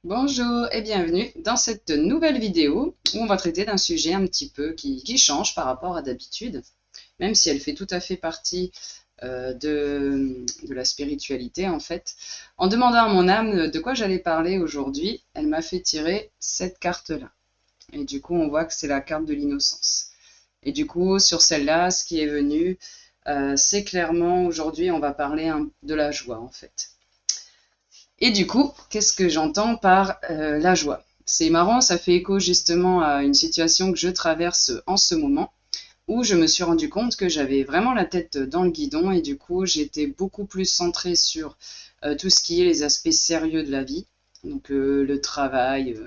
Bonjour et bienvenue dans cette nouvelle vidéo où on va traiter d'un sujet un petit peu qui change par rapport à d'habitude, même si elle fait tout à fait partie de la spiritualité en fait. En demandant à mon âme de quoi j'allais parler aujourd'hui, elle m'a fait tirer cette carte-là. Et du coup, on voit que c'est la carte de l'innocence. Et du coup, sur celle-là, ce qui est venu, c'est clairement aujourd'hui, on va parler de la joie en fait. Et du coup, qu'est-ce que j'entends par la joie? C'est marrant, ça fait écho justement à une situation que je traverse en ce moment, où je me suis rendu compte que j'avais vraiment la tête dans le guidon et du coup j'étais beaucoup plus centrée sur tout ce qui est les aspects sérieux de la vie, donc le travail,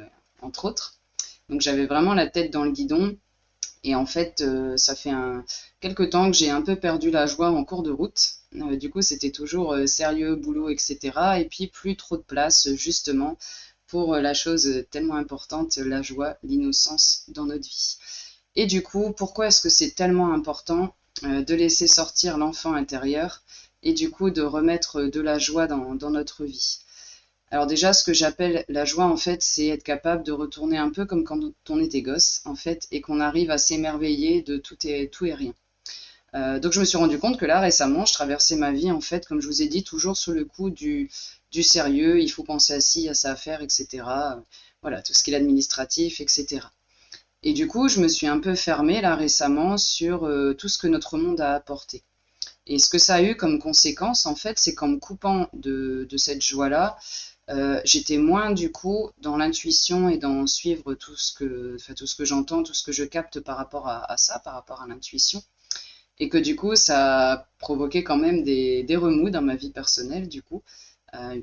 entre autres. Donc j'avais vraiment la tête dans le guidon et en fait, ça fait quelque temps que j'ai un peu perdu la joie en cours de route. Du coup, c'était toujours sérieux, boulot, etc. Et puis, plus trop de place, justement, pour la chose tellement importante, la joie, l'innocence dans notre vie. Et du coup, pourquoi est-ce que c'est tellement important de laisser sortir l'enfant intérieur et du coup de remettre de la joie dans notre vie? Alors déjà, ce que j'appelle la joie, en fait, c'est être capable de retourner un peu comme quand on était gosse, en fait, et qu'on arrive à s'émerveiller de tout et rien. Donc je me suis rendu compte que là, récemment, je traversais ma vie, en fait, comme je vous ai dit, toujours sur le coup du sérieux, il faut penser à ci, à ça à faire, etc. Voilà, tout ce qui est administratif, etc. Et du coup, je me suis un peu fermée, là, récemment, sur tout ce que notre monde a apporté. Et ce que ça a eu comme conséquence, en fait, c'est qu'en me coupant de cette joie-là, j'étais moins du coup dans l'intuition et dans suivre tout ce que j'entends, tout ce que je capte par rapport à ça, par rapport à l'intuition. Et que du coup, ça a provoqué quand même des remous dans ma vie personnelle, du coup,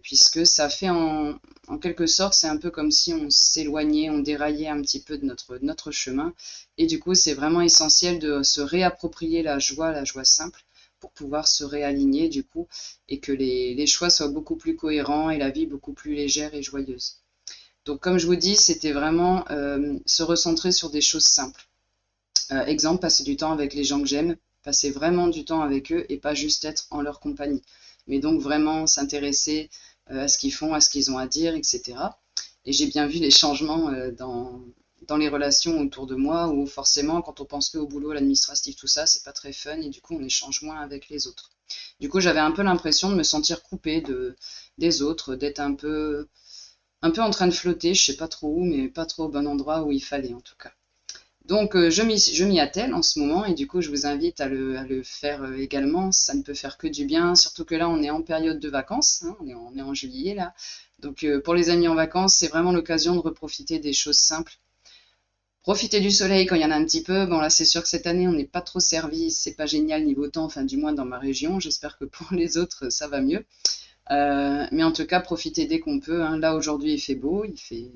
puisque ça fait en quelque sorte, c'est un peu comme si on s'éloignait, on déraillait un petit peu de notre chemin. Et du coup, c'est vraiment essentiel de se réapproprier la joie simple, pour pouvoir se réaligner, du coup, et que les choix soient beaucoup plus cohérents et la vie beaucoup plus légère et joyeuse. Donc, comme je vous dis, c'était vraiment se recentrer sur des choses simples. Exemple, passer du temps avec les gens que j'aime, passer vraiment du temps avec eux et pas juste être en leur compagnie. Mais donc vraiment s'intéresser à ce qu'ils font, à ce qu'ils ont à dire, etc. Et j'ai bien vu les changements dans les relations autour de moi, où forcément, quand on pense que au boulot, l'administratif, tout ça, c'est pas très fun, et du coup, on échange moins avec les autres. Du coup, j'avais un peu l'impression de me sentir coupée des autres, d'être un peu en train de flotter, je sais pas trop où, mais pas trop au bon endroit où il fallait en tout cas. Donc je m'y attelle en ce moment et du coup je vous invite à le faire également, ça ne peut faire que du bien, surtout que là on est en période de vacances, hein, on est en juillet là. Donc pour les amis en vacances, c'est vraiment l'occasion de reprofiter des choses simples. Profiter du soleil quand il y en a un petit peu, bon là c'est sûr que cette année on n'est pas trop servi, c'est pas génial niveau temps, enfin du moins dans ma région, j'espère que pour les autres ça va mieux. Mais en tout cas, profiter dès qu'on peut, hein. Là, aujourd'hui, il fait beau, il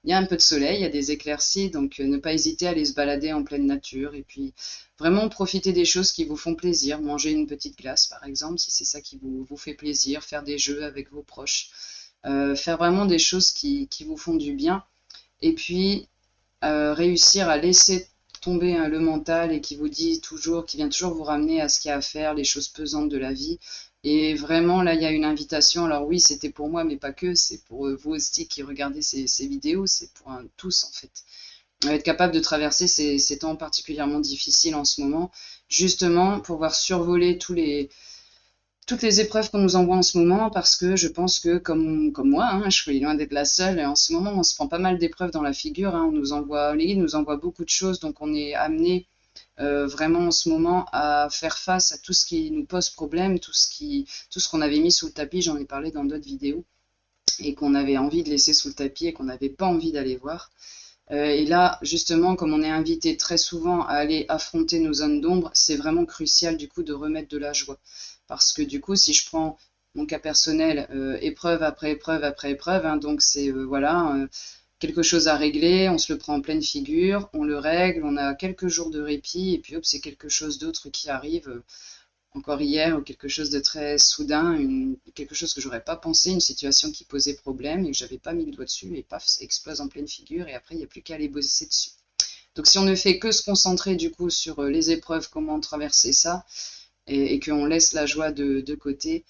y a un peu de soleil, il y a des éclaircies, donc ne pas hésiter à aller se balader en pleine nature. Et puis, vraiment profiter des choses qui vous font plaisir. Manger une petite glace, par exemple, si c'est ça qui vous fait plaisir. Faire des jeux avec vos proches. Faire vraiment des choses qui vous font du bien. Et puis, réussir à laisser tomber hein, le mental et qui vous dit toujours, qui vient toujours vous ramener à ce qu'il y a à faire, les choses pesantes de la vie. Et vraiment, là, il y a une invitation. Alors oui, c'était pour moi, mais pas que. C'est pour vous aussi qui regardez ces vidéos. C'est pour tous, en fait. Être capable de traverser ces temps particulièrement difficiles en ce moment, justement, pour pouvoir survoler toutes les épreuves qu'on nous envoie en ce moment, parce que je pense que, comme moi, hein, je suis loin d'être la seule, et en ce moment, on se prend pas mal d'épreuves dans la figure, hein, les guides nous envoient beaucoup de choses, donc on est amené vraiment en ce moment à faire face à tout ce qui nous pose problème, tout ce qu'on avait mis sous le tapis, j'en ai parlé dans d'autres vidéos, et qu'on avait envie de laisser sous le tapis et qu'on n'avait pas envie d'aller voir. Et là, justement, comme on est invité très souvent à aller affronter nos zones d'ombre, c'est vraiment crucial du coup de remettre de la joie. Parce que du coup, si je prends mon cas personnel, épreuve après épreuve après épreuve, hein, donc c'est voilà, quelque chose à régler, on se le prend en pleine figure, on le règle, on a quelques jours de répit, et puis hop, c'est quelque chose d'autre qui arrive, encore hier, ou quelque chose de très soudain, quelque chose que j'aurais pas pensé, une situation qui posait problème et que j'avais pas mis le doigt dessus, et paf, ça explose en pleine figure, et après, il n'y a plus qu'à aller bosser dessus. Donc si on ne fait que se concentrer du coup sur les épreuves, comment traverser ça, et qu'on laisse la joie de côté,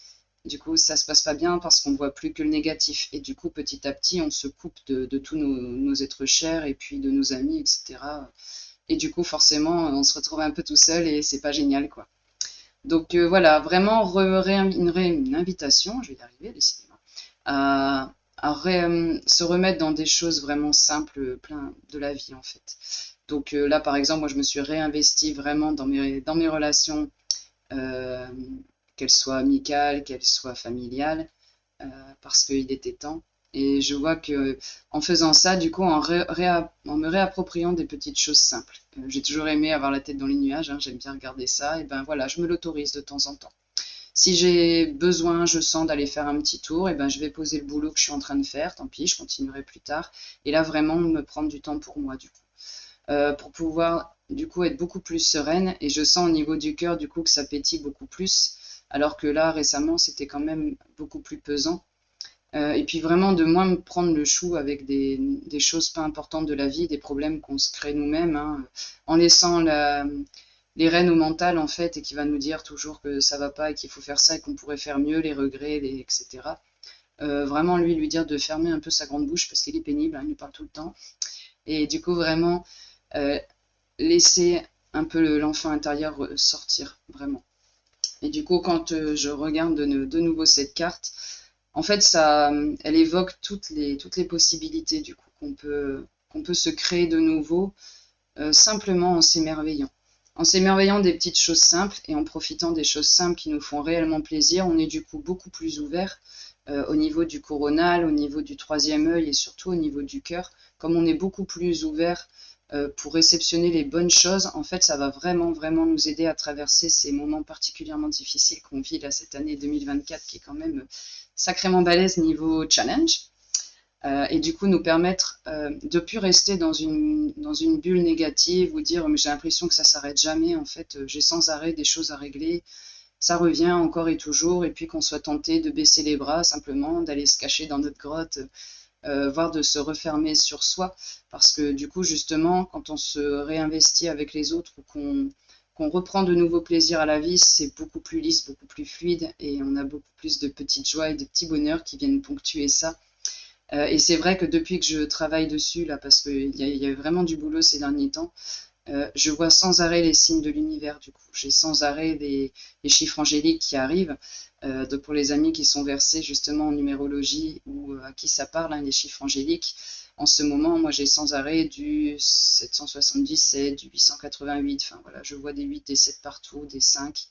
Du coup, ça se passe pas bien parce qu'on ne voit plus que le négatif. Et du coup, petit à petit, on se coupe de tous nos êtres chers et puis de nos amis, etc. Et du coup, forcément, on se retrouve un peu tout seul et c'est pas génial, quoi. Donc voilà, vraiment une invitation, je vais y arriver, décidément, se remettre dans des choses vraiment simples, plein de la vie, en fait. Donc là, par exemple, moi, je me suis réinvestie vraiment dans mes relations, euh, qu'elles soient amicales, qu'elles soient familiales, euh, parce qu'il était temps. Et je vois que en faisant ça, du coup, en me réappropriant des petites choses simples. J'ai toujours aimé avoir la tête dans les nuages, hein, j'aime bien regarder ça, et ben voilà, je me l'autorise de temps en temps. Si j'ai besoin, je sens d'aller faire un petit tour, et ben je vais poser le boulot que je suis en train de faire, tant pis, je continuerai plus tard. Et là, vraiment, me prendre du temps pour moi, du coup. Pour pouvoir, du coup, être beaucoup plus sereine. Et je sens au niveau du cœur, du coup, que ça pétille beaucoup plus. Alors que là, récemment, c'était quand même beaucoup plus pesant. Et puis vraiment de moins me prendre le chou avec des choses pas importantes de la vie, des problèmes qu'on se crée nous-mêmes, hein, en laissant les rênes au mental en fait, et qui va nous dire toujours que ça va pas et qu'il faut faire ça et qu'on pourrait faire mieux, les regrets, etc. Vraiment lui dire de fermer un peu sa grande bouche parce qu'il est pénible, hein, il nous parle tout le temps. Et du coup vraiment euh, laisser un peu l'enfant intérieur sortir, vraiment. Et du coup quand je regarde de nouveau cette carte, en fait, elle évoque toutes les possibilités du coup qu'on peut se créer de nouveau simplement en s'émerveillant des petites choses simples et en profitant des choses simples qui nous font réellement plaisir. On est du coup beaucoup plus ouvert au niveau du coronal, au niveau du troisième œil et surtout au niveau du cœur. Comme on est beaucoup plus ouvert pour réceptionner les bonnes choses, en fait, ça va vraiment nous aider à traverser ces moments particulièrement difficiles qu'on vit là cette année 2024 qui est quand même sacrément balèze niveau challenge. Et du coup nous permettre de plus rester dans une bulle négative ou dire mais j'ai l'impression que ça s'arrête jamais, en fait j'ai sans arrêt des choses à régler, ça revient encore et toujours, et puis qu'on soit tenté de baisser les bras simplement, d'aller se cacher dans notre grotte, voire de se refermer sur soi, parce que du coup justement quand on se réinvestit avec les autres ou qu'on reprend de nouveaux plaisirs à la vie, c'est beaucoup plus lisse, beaucoup plus fluide, et on a beaucoup plus de petites joies et de petits bonheurs qui viennent ponctuer ça. Et c'est vrai que depuis que je travaille dessus, là, parce qu'il y a vraiment du boulot ces derniers temps, je vois sans arrêt les signes de l'univers, du coup. J'ai sans arrêt les chiffres angéliques qui arrivent. Donc pour les amis qui sont versés justement en numérologie ou à qui ça parle, hein, les chiffres angéliques, en ce moment, moi j'ai sans arrêt du 777, du 888, enfin voilà, je vois des 8, des 7 partout, des 5.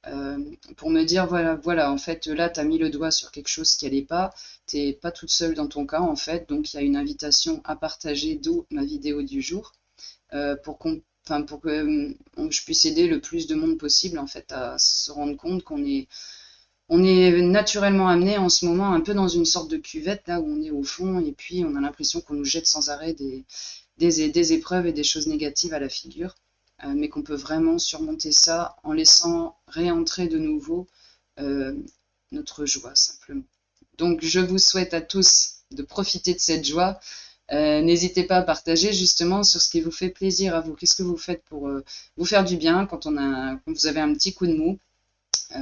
Euh, pour me dire, voilà, en fait, là, tu as mis le doigt sur quelque chose qui allait pas, t'es pas toute seule dans ton cas, en fait, donc il y a une invitation à partager, d'où ma vidéo du jour, pour que je puisse aider le plus de monde possible, en fait, à se rendre compte on est naturellement amené en ce moment un peu dans une sorte de cuvette, là où on est au fond, et puis on a l'impression qu'on nous jette sans arrêt des épreuves et des choses négatives à la figure, mais qu'on peut vraiment surmonter ça en laissant réentrer de nouveau euh, notre joie, simplement. Donc, je vous souhaite à tous de profiter de cette joie. N'hésitez pas à partager justement sur ce qui vous fait plaisir à vous. Qu'est-ce que vous faites pour vous faire du bien quand quand vous avez un petit coup de mou,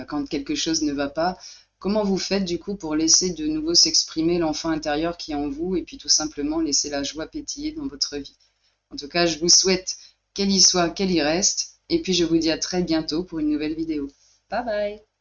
quand quelque chose ne va pas? Comment vous faites du coup pour laisser de nouveau s'exprimer l'enfant intérieur qui est en vous et puis tout simplement laisser la joie pétiller dans votre vie? En tout cas, je vous souhaite qu'elle y soit, qu'elle y reste. Et puis, je vous dis à très bientôt pour une nouvelle vidéo. Bye bye!